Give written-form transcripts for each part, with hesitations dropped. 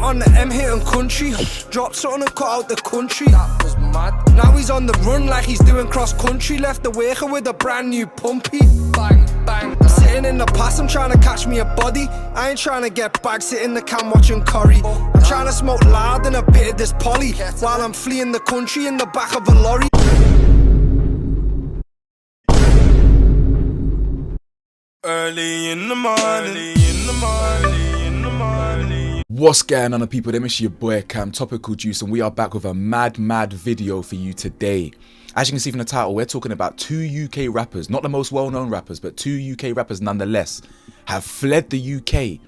on the M hitting country. Dropped something and cut out the country. That was mad. Now he's on the run like he's doing cross country. Left the waker with a brand new pumpy. Bang, bang. I'm sitting in the past, I'm trying to catch me a body. I ain't trying to get back, sitting in the cam watching curry. I'm trying to smoke loud and a bit of this poly, while I'm fleeing the country in the back of a lorry. Early in the morning, What's going on, people? Them is your boy Cam, Topical Juice, and we are back with a mad video for you today. As you can see from the title, we're talking about two UK rappers, not the most well-known rappers, but two UK rappers nonetheless, have fled the UK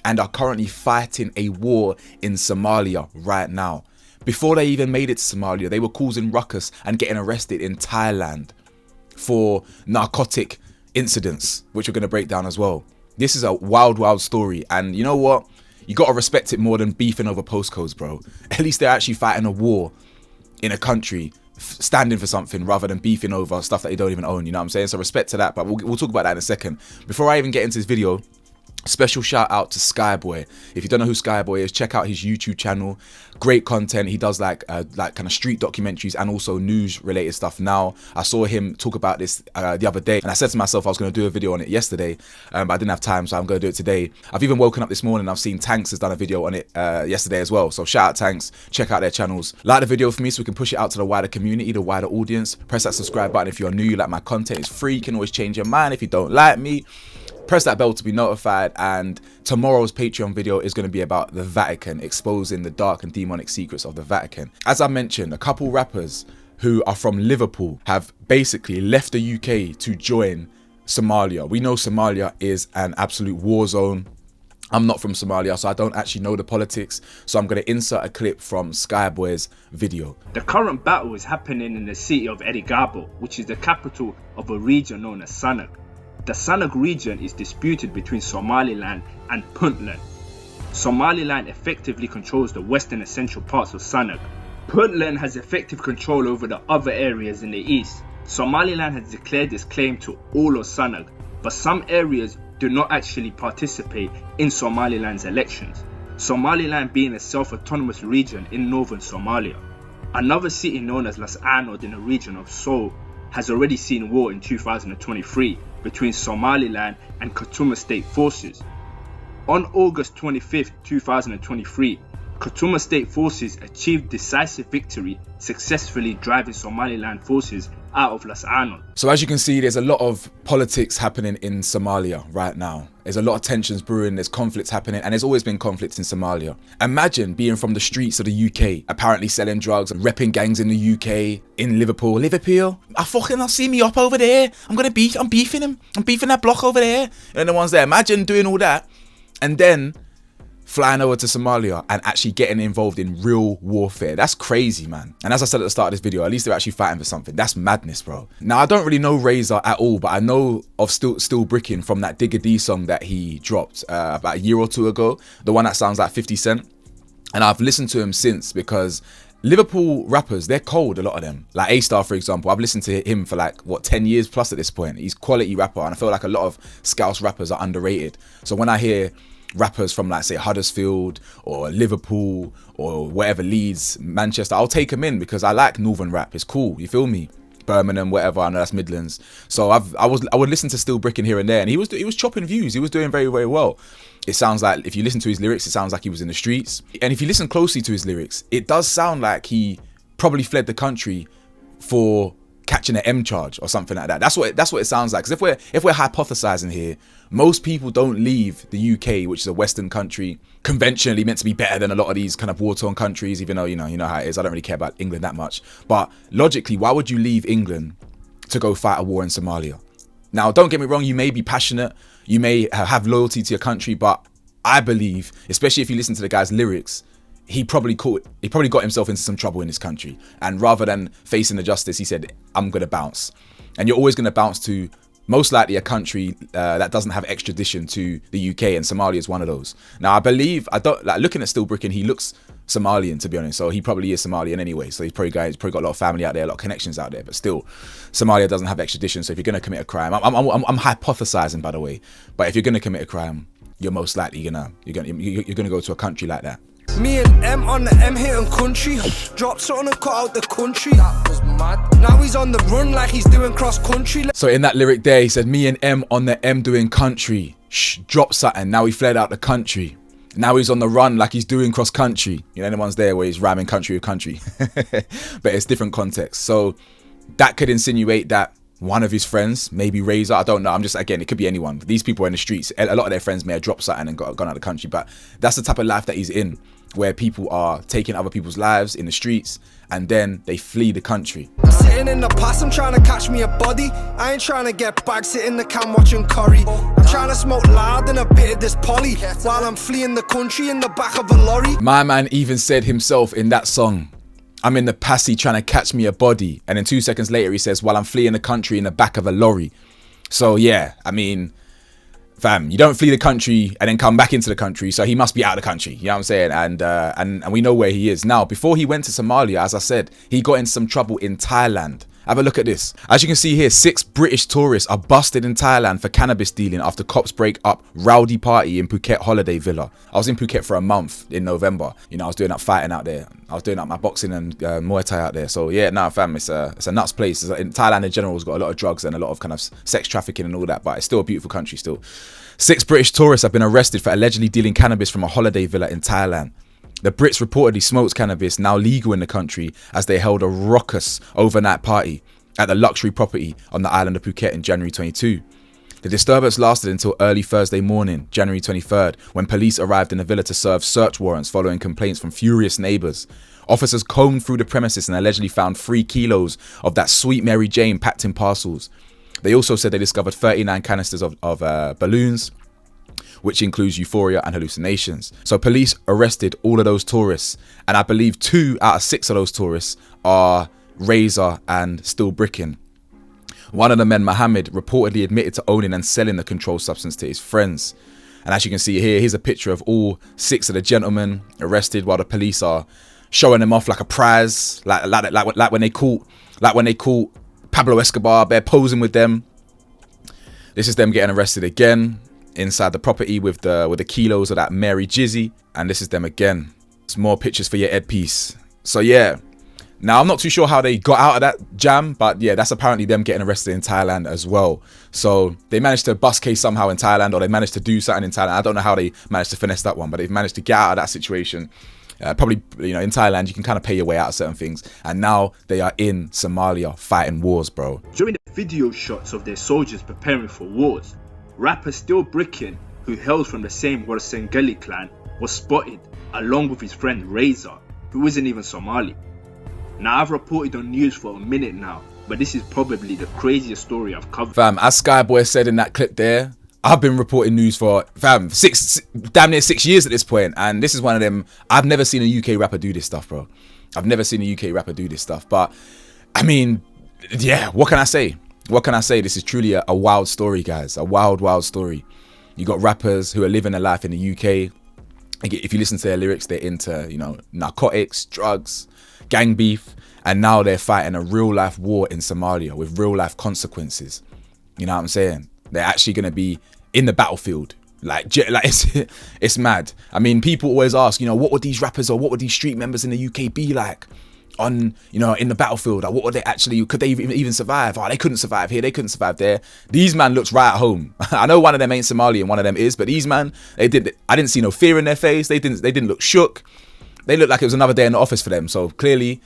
and are currently fighting a war in Somalia right now. Before they even made it to Somalia, they were causing ruckus and getting arrested in Thailand for narcotic incidents, which we're going to break down as well. This is a wild story, and you know what? You got to respect it more than beefing over postcodes, bro. At least they're actually fighting a war in a country, standing for something rather than beefing over stuff that they don't even own, you know what I'm saying? So respect to that, but we'll talk about that in a second. Before I even get into this video, special shout out to Skyboy. If you don't know who Skyboy is, check out his YouTube channel. Great content. He does like kind of street documentaries and also news related stuff. Now I saw him talk about this the other day, and I said to myself I was going to do a video on it yesterday, but I didn't have time, so I'm going to do it today. I've even woken up this morning, I've seen Tanks has done a video on it yesterday as well. So shout out Tanks, check out their channels. Like the video for me so we can push it out to the wider community, the wider audience. Press that subscribe button if you're new, you like my content. It's free. You can always change your mind if you don't like me. Press that bell to be notified, and tomorrow's Patreon video is going to be about the Vatican, exposing the dark and demonic secrets of the Vatican. As I mentioned, a couple rappers who are from Liverpool have basically left the UK to join Somalia. We know Somalia is an absolute war zone. I'm not from Somalia, so I don't actually know the politics, so I'm going to insert a clip from Skyboy's video. The current battle is happening in the city of Edigabo, which is the capital of a region known as Sanaag. The Sanaag region is disputed between Somaliland and Puntland. Somaliland effectively controls the western and central parts of Sanaag. Puntland has effective control over the other areas in the east. Somaliland has declared its claim to all of Sanaag, but some areas do not actually participate in Somaliland's elections, Somaliland being a self-autonomous region in northern Somalia. Another city known as Las Anod in the region of Seoul has already seen war in 2023 between Somaliland and Khartoum state forces. On August 25, 2023, Khartoum state forces achieved decisive victory, successfully driving Somaliland forces out of Las Anod. So as you can see, there's a lot of politics happening in Somalia right now. There's a lot of tensions brewing, there's conflicts happening, and there's always been conflicts in Somalia. Imagine being from the streets of the UK, apparently selling drugs and repping gangs in the UK, in Liverpool. I'll see me up over there. I'm beefing him. I'm beefing that block over there. And the ones there, imagine doing all that and then flying over to Somalia and actually getting involved in real warfare. That's crazy, man. And as I said at the start of this video, at least they're actually fighting for something. That's madness, bro. Now, I don't really know Razor at all, but I know of Still Bricking from that Digga D song that he dropped about a year or two ago. The one that sounds like 50 Cent. And I've listened to him since because Liverpool rappers, they're cold, a lot of them. Like A-Star, for example, I've listened to him for like, what, 10 years plus at this point. He's quality rapper, and I feel like a lot of Scouse rappers are underrated. So when I hear rappers from like say Huddersfield or Liverpool or whatever, Leeds, Manchester, I'll take them in because I like northern rap. It's cool, you feel me? Birmingham, whatever, I know that's Midlands. So I would listen to Still Bricking here and there, and he was chopping views. He was doing very well. It sounds like, if you listen to his lyrics, it sounds like he was in the streets. And if you listen closely to his lyrics, it does sound like he probably fled the country for catching an M charge or something like that. That's what it sounds like. Because if we're hypothesizing here, most people don't leave the UK, which is a Western country, conventionally meant to be better than a lot of these kind of war-torn countries, even though you know how it is. I don't really care about England that much. But logically, why would you leave England to go fight a war in Somalia? Now, don't get me wrong, you may be passionate, you may have loyalty to your country, but I believe, especially if you listen to the guy's lyrics, he probably got himself into some trouble in this country, and rather than facing the justice, he said, I'm gonna bounce. And you're always gonna bounce to most likely a country that doesn't have extradition to the UK, and Somalia is one of those. Now I believe, looking at Still Bricking, he looks Somalian, to be honest, so he probably is Somalian anyway, so he's probably got a lot of family out there, a lot of connections out there, but still, Somalia doesn't have extradition, so if you're gonna commit a crime, I'm hypothesizing, by the way, but if you're gonna commit a crime, you're most likely you're gonna go to a country like that. Me and M on the M hitting country. Dropped something and cut out the country. That was mad. Now he's on the run like he's doing cross country. So in that lyric there, he said, me and M on the M doing country. Shh, drop something. Now he fled out the country. Now he's on the run like he's doing cross country. You know, anyone's there where he's rhyming country with country. But it's different context. So that could insinuate that one of his friends, maybe Razor, I don't know. I'm just, again, it could be anyone. These people are in the streets. A lot of their friends may have dropped something and gone out of the country. But that's the type of life that he's in, where people are taking other people's lives in the streets and then they flee the country. Sitting in the past, I'm trying to catch me a body. I ain't trying to get back, sitting in the cam watching curry. I'm trying to smoke loud and a bit of this poly while I'm fleeing the country in the back of a lorry. My man even said himself in that song, I'm in the passy trying to catch me a body. And then 2 seconds later, he says, while I'm fleeing the country in the back of a lorry. So yeah, I mean, fam, you don't flee the country and then come back into the country. So he must be out of the country. You know what I'm saying? And we know where he is. Now, before he went to Somalia, as I said, he got in some trouble in Thailand. Have a look at this. As you can see here, 6 British tourists are busted in Thailand for cannabis dealing after cops break up rowdy party in Phuket holiday villa. I was in Phuket for a month in November. You know, I was doing up fighting out there. I was doing up my boxing and Muay Thai out there. So yeah, nah, fam, it's a nuts place. In Thailand in general has got a lot of drugs and a lot of kind of sex trafficking and all that, but it's still a beautiful country still. 6 British tourists have been arrested for allegedly dealing cannabis from a holiday villa in Thailand. The Brits reportedly smoked cannabis, now legal in the country, as they held a raucous overnight party at the luxury property on the island of Phuket in January 22. The disturbance lasted until early Thursday morning, January 23rd, when police arrived in the villa to serve search warrants following complaints from furious neighbours. Officers combed through the premises and allegedly found 3 kilos of that sweet Mary Jane packed in parcels. They also said they discovered 39 canisters of balloons, which includes euphoria and hallucinations. So police arrested all of those tourists, and I believe 2 out of 6 of those tourists are Razor and Still Bricking. One of the men, Mohammed, reportedly admitted to owning and selling the controlled substance to his friends. And as you can see here, here's a picture of all 6 of the gentlemen arrested while the police are showing them off like a prize, like when they caught Pablo Escobar. They're posing with them. This is them getting arrested again inside the property with the kilos of that Mary Jizzy, and this is them again. It's more pictures for your Ed piece. So yeah, now I'm not too sure how they got out of that jam, but yeah, that's apparently them getting arrested in Thailand as well. So they managed to bust case somehow in Thailand, or they managed to do something in Thailand. I don't know how they managed to finesse that one, but they've managed to get out of that situation. Probably, you know, in Thailand you can kind of pay your way out of certain things, and now they are in Somalia fighting wars, bro. During the video shots of their soldiers preparing for wars, rapper Still Bricking, who hails from the same Warsengali clan, was spotted along with his friend Razor, who isn't even Somali. Now I've reported on news for a minute now, but this is probably the craziest story I've covered. Fam, as Skyboy said in that clip there, I've been reporting news for, fam, damn near 6 years at this point, and this is one of them. I've never seen a UK rapper do this stuff, bro. I've never seen a UK rapper do this stuff, but I mean, yeah, what can I say? What can I say? This is truly a wild story, guys. A wild, wild story. You got rappers who are living a life in the UK. If you listen to their lyrics, they're into, you know, narcotics, drugs, gang beef, and now they're fighting a real life war in Somalia with real life consequences. You know what I'm saying? They're actually going to be in the battlefield. Like it's mad. I mean, people always ask, you know, what would these rappers or what would these street members in the UK be like on, you know, in the battlefield? Or what would they actually, could they even survive? Oh, they couldn't survive here, they couldn't survive there. These man looks right at home. I know one of them ain't Somali and one of them is, but these man, I didn't see no fear in their face. They didn't look shook. They looked like it was another day in the office for them. So clearly,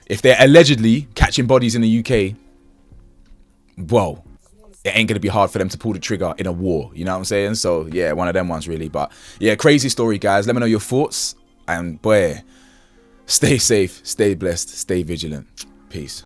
if they're allegedly catching bodies in the UK, well, it ain't gonna be hard for them to pull the trigger in a war. You know what I'm saying? So yeah, one of them ones really. But yeah, crazy story, guys. Let me know your thoughts, and boy, stay safe, stay blessed, stay vigilant. Peace.